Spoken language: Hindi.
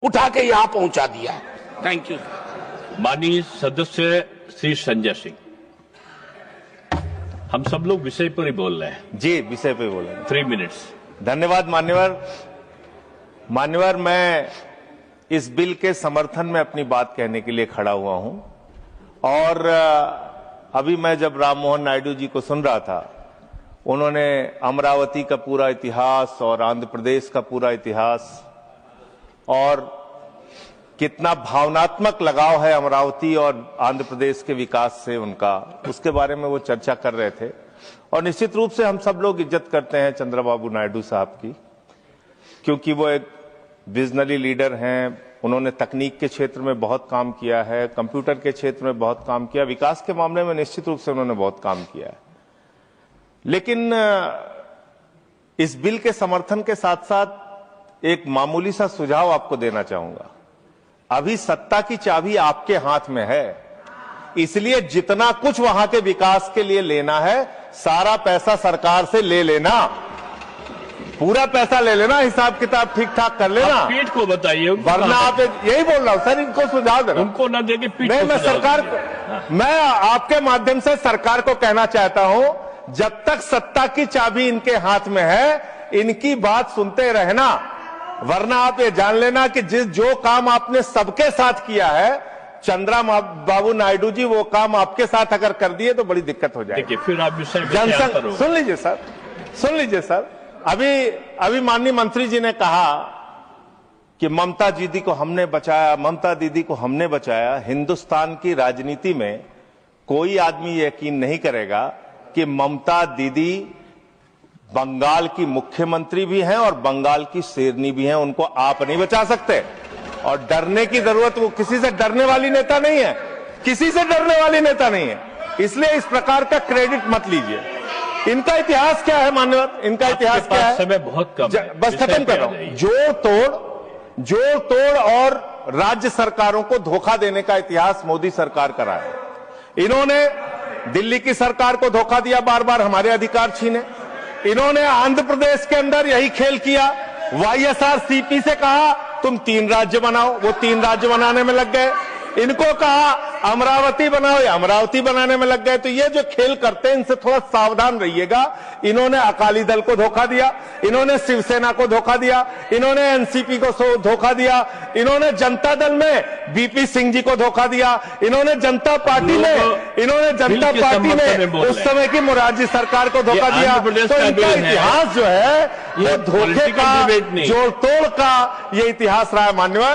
उठा के यहां पहुंचा दिया। Thank you. माननीय सदस्य श्री संजय सिंह, हम सब लोग विषय पर ही बोल रहे हैं। जी, विषय पे बोल रहे हैं। 3 मिनट्स। धन्यवाद मान्यवर, मैं इस बिल के समर्थन में अपनी बात कहने के लिए खड़ा हुआ हूं। और अभी मैं जब राम मोहन नायडू जी को सुन रहा था, उन्होंने अमरावती का पूरा इतिहास और आंध्र प्रदेश का पूरा इतिहास और कितना भावनात्मक लगाव है अमरावती और आंध्र प्रदेश के विकास से उनका, उसके बारे में वो चर्चा कर रहे थे। और निश्चित रूप से हम सब लोग इज्जत करते हैं चंद्रबाबू नायडू साहब की, क्योंकि वो एक विजनरी लीडर हैं। उन्होंने तकनीक के क्षेत्र में बहुत काम किया है, कंप्यूटर के क्षेत्र में बहुत काम किया, विकास के मामले में निश्चित रूप से उन्होंने बहुत काम किया है। लेकिन इस बिल के समर्थन के साथ साथ एक मामूली सा सुझाव आपको देना चाहूंगा। अभी सत्ता की चाबी आपके हाथ में है, इसलिए जितना कुछ वहां के विकास के लिए लेना है, सारा पैसा सरकार से ले लेना, पूरा पैसा ले लेना, हिसाब किताब ठीक ठाक कर लेना। पीठ को बताइए, वरना आप यही बोल रहा हूं सर, इनको सुझाव दे रहा हूं। उनको ना देके पीठ मैं को सरकार मैं आपके माध्यम से सरकार को कहना चाहता हूं, जब तक सत्ता की चाबी इनके हाथ में है, इनकी बात सुनते रहना। वरना आप ये जान लेना कि जो काम आपने सबके साथ किया है, चंद्रबाबू नायडू जी वो काम आपके साथ अगर कर दिए तो बड़ी दिक्कत हो जाएगी। फिर आप जनसंघ सुन लीजिए सर, अभी माननीय मंत्री जी ने कहा कि ममता दीदी को हमने बचाया। हिंदुस्तान की राजनीति में कोई आदमी यकीन नहीं करेगा कि ममता दीदी बंगाल की मुख्यमंत्री भी हैं और बंगाल की शेरनी भी हैं, उनको आप नहीं बचा सकते। और डरने की जरूरत, वो किसी से डरने वाली नेता नहीं है, किसी से डरने वाली नेता नहीं है, इसलिए इस प्रकार का क्रेडिट मत लीजिए। इनका इतिहास क्या है मान्यवर, इनका इतिहास क्या है? समय बहुत कम है, बस खत्म कर रहा हूं। जोड़ तोड़ और राज्य सरकारों को धोखा देने का इतिहास मोदी सरकार का रहा है। इन्होंने दिल्ली की सरकार को धोखा दिया, बार बार हमारे अधिकार छीने। इन्होंने आंध्र प्रदेश के अंदर यही खेल किया, YSRCP से कहा तुम 3 राज्य बनाओ, वो 3 राज्य बनाने में लग गए। इनको कहा अमरावती बनाओ, या अमरावती बनाने में लग गए। तो ये जो खेल करते हैं, इनसे थोड़ा सावधान रहिएगा। इन्होंने अकाली दल को धोखा दिया, इन्होंने शिवसेना को धोखा दिया, इन्होंने NCP को धोखा दिया, इन्होंने जनता दल में BP सिंह जी को धोखा दिया, इन्होंने जनता पार्टी में उस समय की मोरारजी सरकार को धोखा दिया। तो इनका इतिहास जो है, ये धोखे का, जोड़ तोड़ का ये इतिहास रहा है मान्यवर।